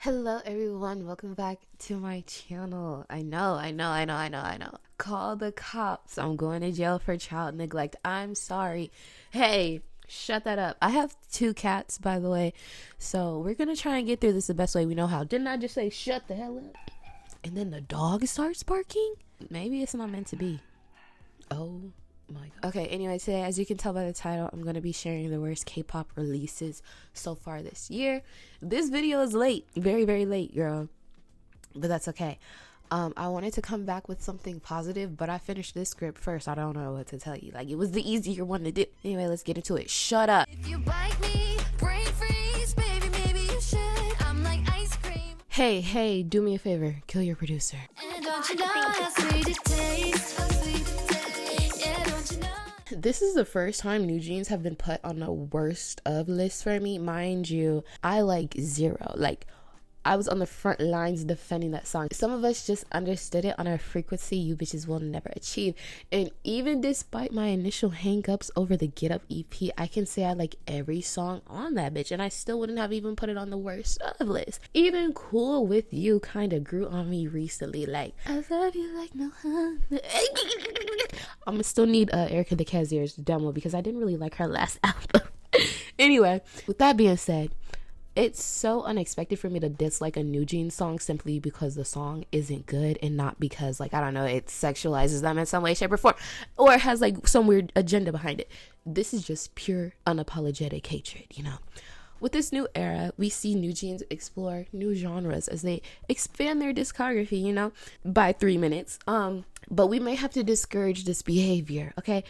Hello everyone, welcome back to my channel. I know. Call the cops. I'm going to jail for child neglect. I'm sorry. Hey, shut that up. I have 2 cats, by the way, so we're gonna try and get through this the best way we know how. Didn't I just say shut the hell up? And then the dog starts barking? Maybe it's not meant to be. Oh my god. Okay, anyway, today, as you can tell by the title, I'm going to be sharing the worst K-pop releases so far this year. This video is late. Very, very late, girl. But that's okay. I wanted to come back with something positive, but I finished this script first. I don't know what to tell you. Like, it was the easier one to do. Anyway, let's get into it. Shut up. If you bite me, brain freeze, baby, maybe you should. I'm like ice cream. Hey, do me a favor. Kill your producer. And don't you know how sweet it tastes? This is the first time New Jeans have been put on the worst of list for me. Mind you, I like 0. Like, I was on the front lines defending that song. Some of us just understood it on a frequency you bitches will never achieve. And even despite my initial hangups over the Get Up EP, I can say I like every song on that bitch, and I still wouldn't have even put it on the worst of list. Even Cool With You kind of grew on me recently. Like, I love you like no other. I'm gonna still need Erica the Cashier's demo because I didn't really like her last album. Anyway, with that being said, it's so unexpected for me to dislike a New Jeans song simply because the song isn't good and not because, like, I don't know, it sexualizes them in some way, shape, or form, or has like some weird agenda behind it. This is just pure unapologetic hatred, you know. With this new era, we see New Jeans explore new genres as they expand their discography, you know, by 3 minutes. But we may have to discourage this behavior, okay?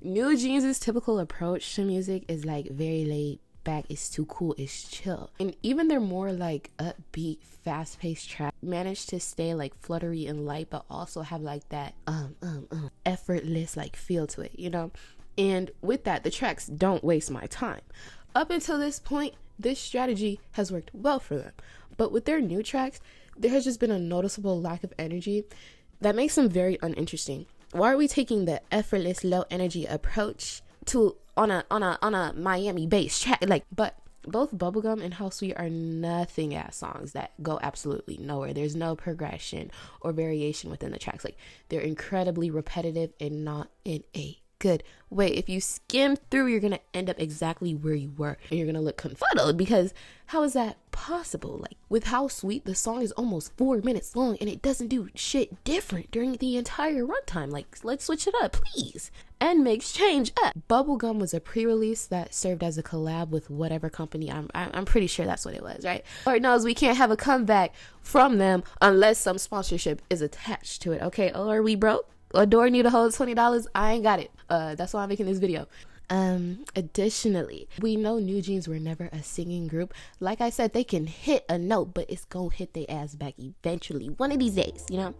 New Jeans' typical approach to music is like very laid back, it's too cool, it's chill. And even their more like upbeat, fast-paced track manage to stay like fluttery and light, but also have like that effortless like feel to it, you know? And with that, the tracks don't waste my time. Up until this point, this strategy has worked well for them. But with their new tracks, there has just been a noticeable lack of energy that makes them very uninteresting. Why are we taking the effortless, low energy approach to on a Miami based track? Like, but both Bubblegum and How Sweet are nothing at songs that go absolutely nowhere. There's no progression or variation within the tracks. Like, they're incredibly repetitive and not in a good way. If you skim through, you're gonna end up exactly where you were, and you're gonna look confuddled because how is that possible? Like, with How Sweet, the song is almost 4 minutes long and it doesn't do shit different during the entire runtime. Like, let's switch it up, please, and mix change up. Bubblegum was a pre-release that served as a collab with whatever company. I'm pretty sure that's what it was, right? Lord knows we can't have a comeback from them unless some sponsorship is attached to it, okay? Or are we broke? Adore need to hold $20. I ain't got it. That's why I'm making this video. Additionally, we know New Jeans were never a singing group. Like I said, they can hit a note, but it's gonna hit their ass back eventually, one of these days, you know?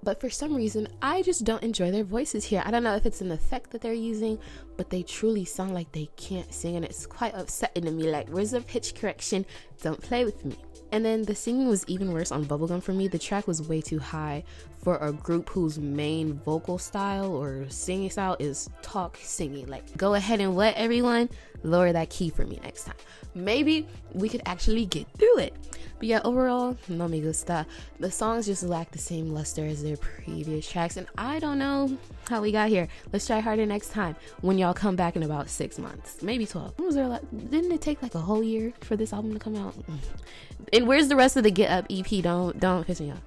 But for some reason, I just don't enjoy their voices here. I don't know if it's an effect that they're using, but they truly sound like they can't sing, and it's quite upsetting to me. Like, where's the pitch correction? Don't play with me. And then the singing was even worse on Bubblegum for me. The track was way too high for a group whose main vocal style or singing style is talk singing. Like, go ahead and what, everyone? Lower that key for me next time. Maybe we could actually get through it. But yeah, overall, no me gusta. The songs just lack the same luster as their previous tracks, and I don't know how we got here. Let's try harder next time when y'all come back in about 6 months, maybe 12. When was there, didn't it take like a whole year for this album to come out? And where's the rest of the Get Up EP? Don't piss me off.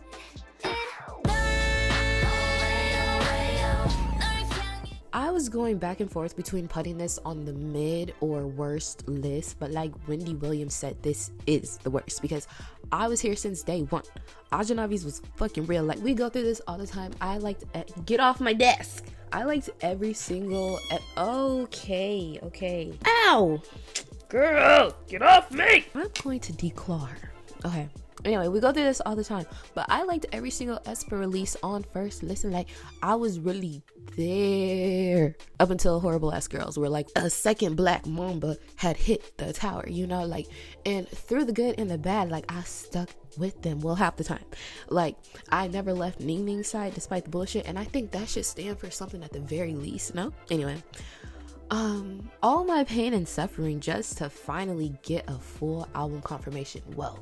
I was going back and forth between putting this on the mid or worst list, but like Wendy Williams said, this is the worst because I was here since day one. Ajanavis was fucking real. Like, we go through this all the time. I liked get off my desk. I liked every single okay. Ow! Girl, get off me! I'm going to declaw her. Okay. Anyway, we go through this all the time, but I liked every single Esper release on first listen. Like, I was really there up until Horrible Ass Girls, where like a second Black Mamba had hit the tower, you know, like, and through the good and the bad, like, I stuck with them, well, half the time. Like, I never left Ning Ning's side despite the bullshit, and I think that should stand for something at the very least, no? Anyway, All my pain and suffering just to finally get a full album confirmation. Well,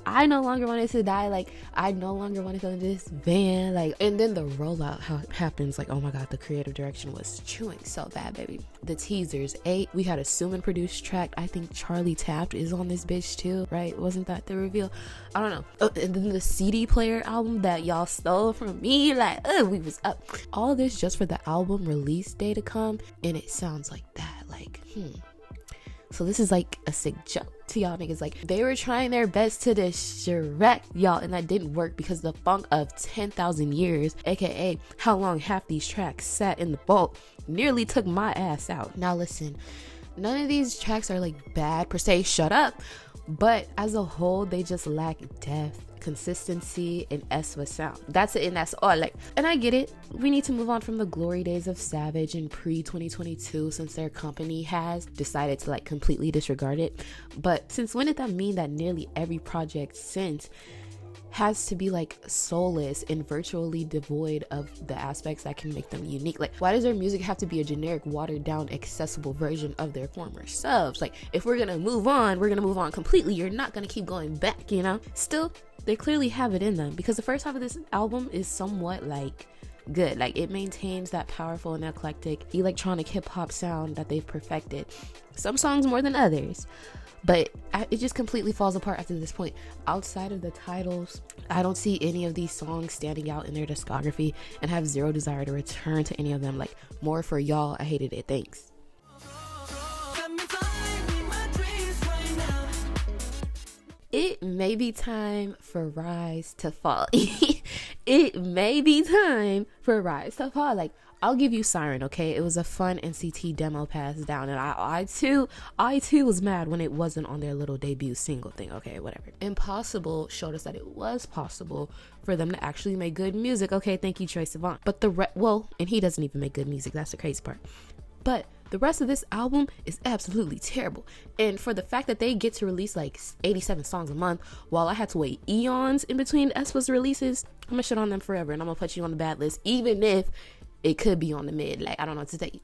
I no longer wanted to die. Like, I no longer wanted to this band. Like, and then the rollout happens. Like, oh my god, the creative direction was chewing so bad, baby. The teasers, 8. We had a Suman produced track. I think Charlie Taft is on this bitch too, right? Wasn't that the reveal? I don't know. Oh, and then the CD player album that y'all stole from me. Like, we was up. All this just for the album release day to come, and it sounds like that. Like, so this is like a sick joke to y'all niggas. Like, they were trying their best to distract y'all, and that didn't work because the funk of 10,000 years, aka how long half these tracks sat in the vault, nearly took my ass out. Now listen, none of these tracks are like bad per se, shut up, but as a whole they just lack depth, consistency, and S sound. That's it, and that's all. Like, and I get it, we need to move on from the glory days of Savage in pre-2022 since their company has decided to like completely disregard it. But since when did that mean that nearly every project since has to be like soulless and virtually devoid of the aspects that can make them unique? Like, why does their music have to be a generic, watered down, accessible version of their former selves? Like, if we're gonna move on, we're gonna move on completely. You're not gonna keep going back, you know? Still, they clearly have it in them, because the first half of this album is somewhat like good. Like, it maintains that powerful and eclectic electronic hip-hop sound that they've perfected, some songs more than others, but it just completely falls apart after this point. Outside of the titles, I don't see any of these songs standing out in their discography, and have zero desire to return to any of them. Like, more for y'all, I hated it, thanks. It may be time for Rise to Fall. It may be time for Rise to Fall. Like, I'll give you Siren, okay? It was a fun NCT demo passed down, and I too was mad when it wasn't on their little debut single thing, okay? Whatever. Impossible showed us that it was possible for them to actually make good music, okay? Thank you, Troye Sivan. But and he doesn't even make good music. That's the crazy part. But the rest of this album is absolutely terrible. And for the fact that they get to release like 87 songs a month, while I had to wait eons in between aespa's releases, I'm gonna shit on them forever, and I'm gonna put you on the bad list, even if it could be on the mid. Like, I don't know what to tell you.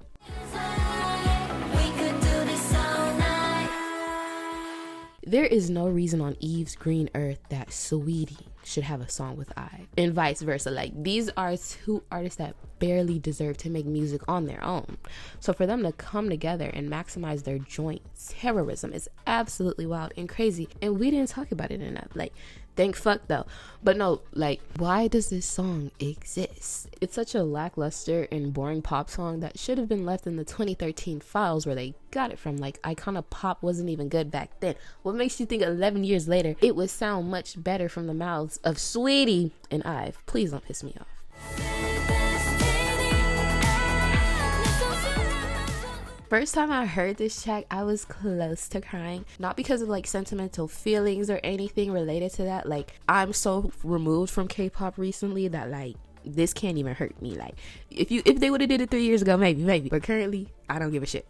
There is no reason on Eve's Green Earth that Saweetie should have a song with I, and vice versa. Like, these are two artists that barely deserve to make music on their own. So for them to come together and maximize their joint terrorism is absolutely wild and crazy, and we didn't talk about it enough. Like, thank fuck though. But no, like, why does this song exist? It's such a lackluster and boring pop song that should have been left in the 2013 files where they got it from. Like, iconic pop wasn't even good back then. What makes you think 11 years later it would sound much better from the mouths of Saweetie and Ive? Please don't piss me off. First time I heard this track, I was close to crying. Not because of like sentimental feelings or anything related to that. Like, I'm so removed from K-pop recently that like this can't even hurt me. Like, if they would have did it 3 years ago, maybe. But currently, I don't give a shit.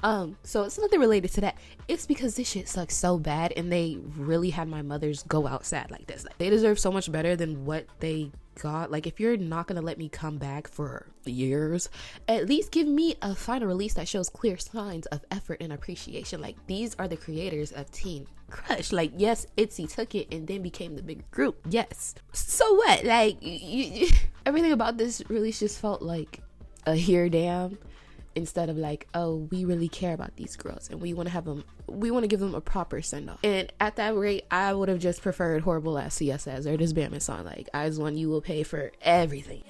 So it's nothing related to that. It's because this shit sucks so bad, and they really had my mothers go out sad like this. Like, they deserve so much better than what they got. Like, if you're not gonna let me come back for years, at least give me a final release that shows clear signs of effort and appreciation. Like, these are the creators of Teen Crush. Like, yes, ITZY took it and then became the bigger group, yes, so what? Like, everything about this release just felt like a here damn, instead of like, oh, we really care about these girls and we want to give them a proper send-off. And at that rate, I would have just preferred Horrible Ass CSS or this Bama song, like, Eyes One, You Will Pay for Everything.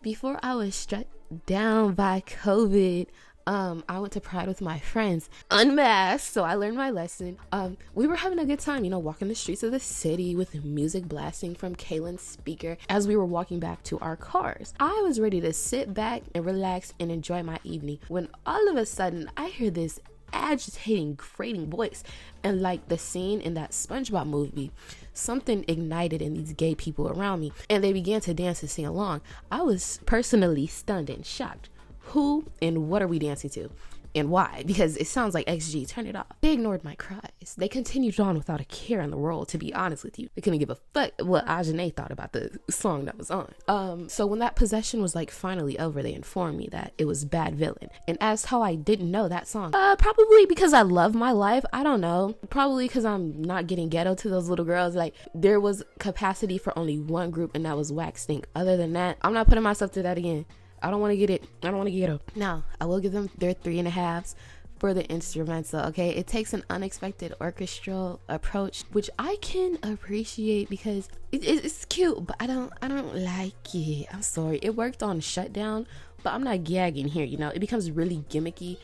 Before I was struck down by COVID, I went to Pride with my friends, unmasked, so I learned my lesson. We were having a good time, walking the streets of the city with music blasting from Kaylin's speaker as we were walking back to our cars. I was ready to sit back and relax and enjoy my evening when all of a sudden I hear this agitating, grating voice, and like the scene in that SpongeBob movie, something ignited in these gay people around me, and they began to dance and sing along. I was personally stunned and shocked. Who and what are we dancing to? And why? Because it sounds like XG. Turn it off. They ignored my cries. They continued on without a care in the world, to be honest with you. They couldn't give a fuck what Ajane thought about the song that was on. So when that possession was like finally over, they informed me that it was Bad Villain. And as how I didn't know that song, probably because I love my life. I don't know. Probably because I'm not getting ghetto to those little girls. Like, there was capacity for only one group, and that was Wax Stink. Other than that, I'm not putting myself through that again. I don't want to get it. I don't want to get it. Now, I will give them their 3.5s for the instrumental, okay? It takes an unexpected orchestral approach, which I can appreciate because it's cute, but I don't like it. I'm sorry. It worked on Shutdown, but I'm not gagging here, you know? It becomes really gimmicky.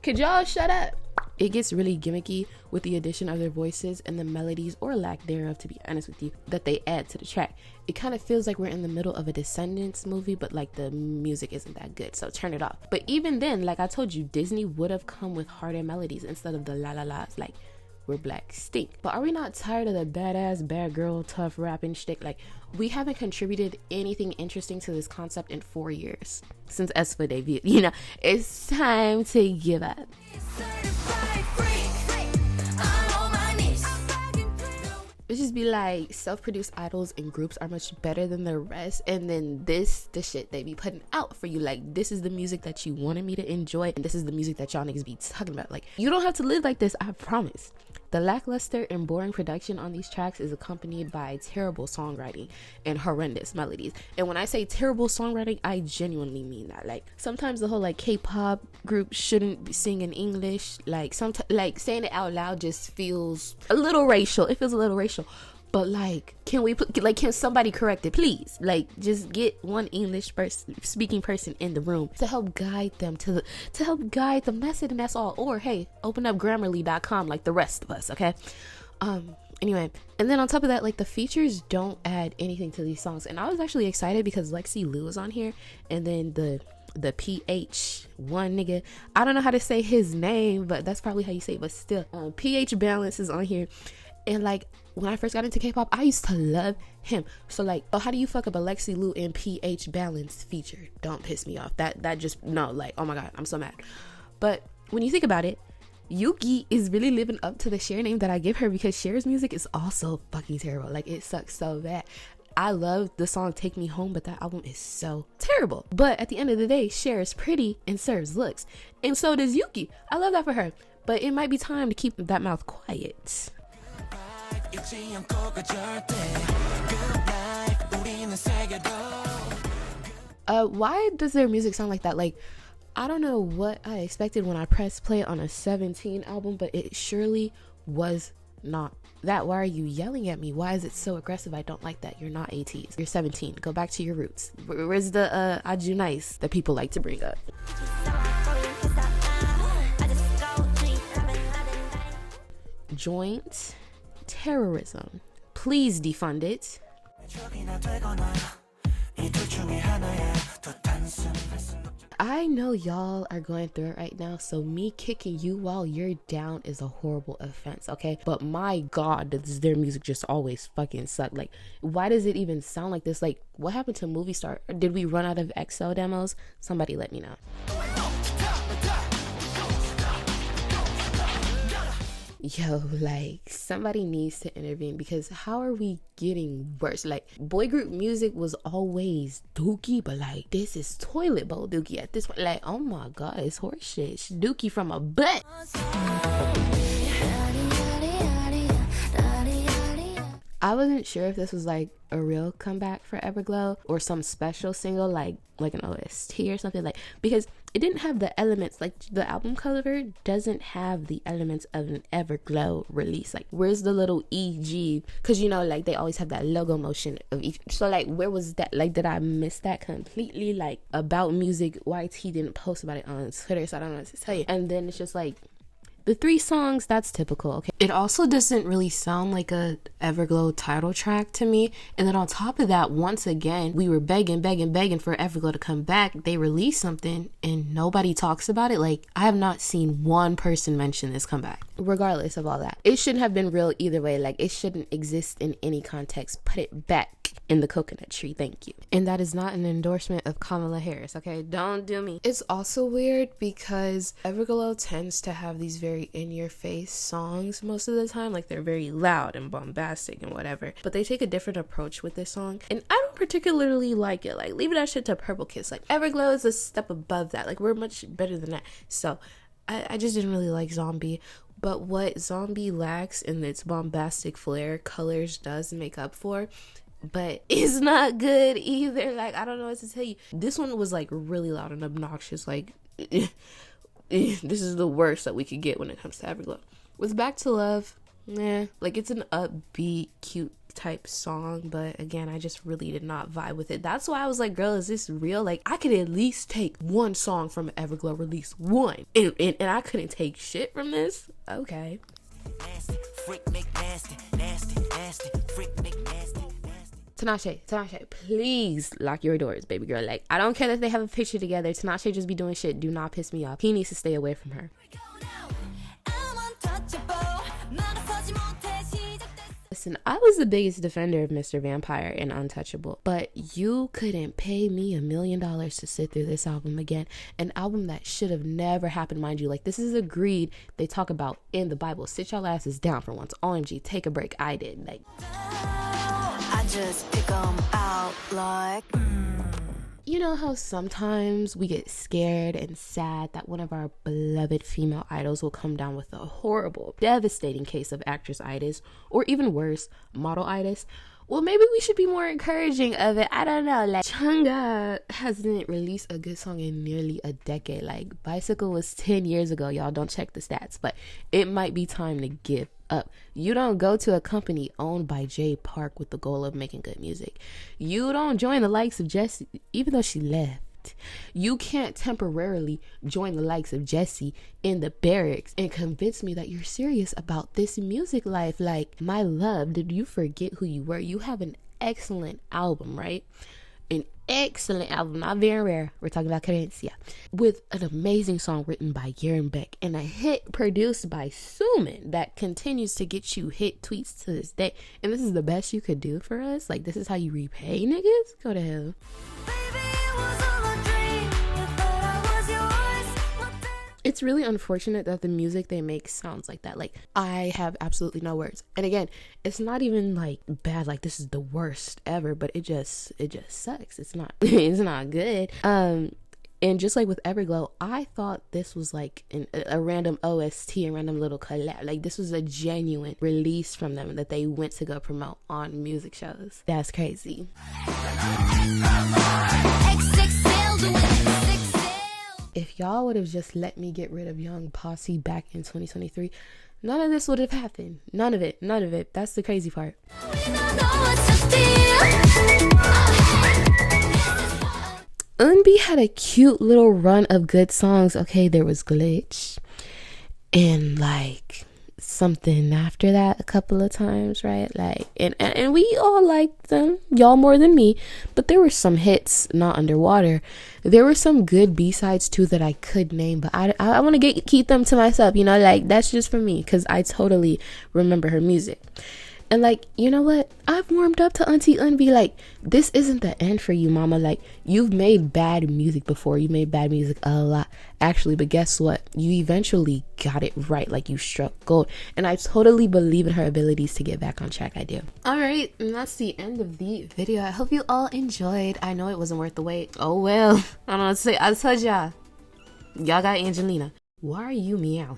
Could y'all shut up? It gets really gimmicky with the addition of their voices and the melodies, or lack thereof, to be honest with you, that they add to the track. It kind of feels like we're in the middle of a Descendants movie, but like the music isn't that good, so turn it off. But even then, like I told you, Disney would have come with harder melodies instead of the la la la's, like We're Black Stink. But are we not tired of the badass, bad girl, tough rapping shtick? Like, we haven't contributed anything interesting to this concept in 4 years since Espa debuted. You know, it's time to give up. It just be like, self-produced idols and groups are much better than the rest, and then the shit they be putting out for you. Like, this is the music that you wanted me to enjoy, and this is the music that y'all niggas be talking about. Like, you don't have to live like this, I promise. The lackluster and boring production on these tracks is accompanied by terrible songwriting and horrendous melodies. And when I say terrible songwriting, I genuinely mean that. Like, sometimes the whole like K-pop group shouldn't be singing English. Like, sometimes, like, saying it out loud just feels a little racial. It feels a little racial. But like, can somebody correct it, please? Like, just get one English speaking person in the room to help guide them to help guide them. That's it, and that's all. Or hey, open up Grammarly.com like the rest of us, okay? Anyway, and then on top of that, like, the features don't add anything to these songs. And I was actually excited because Lexi Lou is on here, and then the PH one nigga, I don't know how to say his name, but that's probably how you say it. But still, PH Balance is on here. And like, when I first got into K-pop, I used to love him. So like, oh, how do you fuck up a Lexi Lou and PH Balance feature? Don't piss me off. That just, no, like, oh my god, I'm so mad. But when you think about it, Yuki is really living up to the Cher name that I give her, because Cher's music is also fucking terrible. Like, it sucks so bad. I love the song Take Me Home, but that album is so terrible. But at the end of the day, Cher is pretty and serves looks, and so does Yuki. I love that for her. But it might be time to keep that mouth quiet. Why does their music sound like that? Like, I don't know what I expected when I pressed play on a 17 album, but it surely was not that. Why are you yelling at me? Why is it so aggressive? I don't like that. You're not 18s. You're 17. Go back to your roots. Where's the Aju Nice that people like to bring up? Joint terrorism. Please defund it. I know y'all are going through it right now, so me kicking you while you're down is a horrible offense, okay? But my god, does their music just always fucking suck. Like, why does it even sound like this? Like, what happened to Movie Star? Did we run out of EXO demos? Somebody let me know. Yo, like, somebody needs to intervene, because how are we getting worse? Like, boy group music was always dookie, but like, this is toilet bowl dookie at this point. Like, oh my god, it's horseshit. It's dookie from a butt. I wasn't sure if this was like a real comeback for Everglow or some special single like an OST or something, like, because it didn't have the elements, like the album cover doesn't have the elements of an Everglow release. Like, where's the little EG? Because, you know, like, they always have that logo motion of each. So like, where was that? Like, did I miss that completely? Like, About Music YT didn't post about it on Twitter, so I don't know what to tell you. And then it's just like, the 3 songs, that's typical, okay? It also doesn't really sound like a Everglow title track to me. And then on top of that, once again, we were begging for Everglow to come back. They released something and nobody talks about it. Like, I have not seen one person mention this comeback. regardless of all that, it shouldn't have been real either way. Like, it shouldn't exist in any context. Put it back in the coconut tree, thank you. And that is not an endorsement of Kamala Harris, okay? Don't do me. It's also weird because Everglow tends to have these very in-your-face songs most of the time. Like, they're very loud and bombastic and whatever, but they take a different approach with this song, and I don't particularly like it. Like, leave that shit to Purple Kiss. Like, Everglow is a step above that. Like, we're much better than that. So I just didn't really like Zombie. But what Zombie lacks in its bombastic flair, Colors does make up for. But it's not good either. Like, I don't know what to tell you. This one was like really loud and obnoxious. Like, this is the worst that we could get when it comes to Everglow. With Back to Love, like, it's an upbeat, cute type song, but again, I just really did not vibe with it. That's why I was like, girl, is this real? Like, I could at least take one song from an Everglow release, one, and I couldn't take shit from this. Okay. Tinashe, please lock your doors, baby girl. Like, I don't care that they have a picture together. Tinashe just be doing shit. Do not piss me off. He needs to stay away from her. Listen, I was the biggest defender of Mr. Vampire and Untouchable, but you couldn't pay me $1 million to sit through this album again. An album that should have never happened, mind you. Like, this is a greed they talk about in the Bible. Sit y'all asses down for once. OMG, take a break. I did. Like, I just pick them out like... You know how sometimes we get scared and sad that one of our beloved female idols will come down with a horrible, devastating case of actress-itis, or even worse, model-itis? Well, maybe we should be more encouraging of it. I don't know. Like, Chungha hasn't released a good song in nearly a decade. Like, Bicycle was 10 years ago. Y'all don't check the stats, but it might be time to give up. You don't go to a company owned by Jay Park with the goal of making good music. You don't join the likes of Jessie, even though she left. You can't temporarily join the likes of Jessie in the barracks and convince me that you're serious about this music life. Like, my love, did you forget who you were? You have an excellent album, right? An excellent album, not very rare. We're talking about Cadencia, with an amazing song written by Yerin Beck and a hit produced by Suman that continues to get you hit tweets to this day. And this is the best you could do for us? Like, this is how you repay niggas? Go to hell. It's really unfortunate that the music they make sounds like that. Like, I have absolutely no words. And again, it's not even like bad, like this is the worst ever, but it just sucks. It's not it's not good. And just like with Everglow, I thought this was like a random OST, a random little collab. Like, this was a genuine release from them that they went to go promote on music shows. That's crazy. If y'all would have just let me get rid of Young Posse back in 2023, none of this would have happened. None of it. That's the crazy part. Eunbi had a cute little run of good songs. Okay, there was Glitch and like something after that a couple of times, right? Like, and we all liked them, y'all more than me, but there were some hits. Not Underwater. There were some good B-sides too that I could name, but I want to keep them to myself, you know, like, that's just for me, because I totally remember her music. And like, you know what? I've warmed up to Auntie Eunbi. Like, this isn't the end for you, mama. Like, you've made bad music before. You made bad music a lot, actually. But guess what? You eventually got it right. Like, you struck gold. And I totally believe in her abilities to get back on track. I do. All right. And that's the end of the video. I hope you all enjoyed. I know it wasn't worth the wait. Oh, well. I don't know what to say. I told y'all. Y'all got Angelina. Why are you meowing?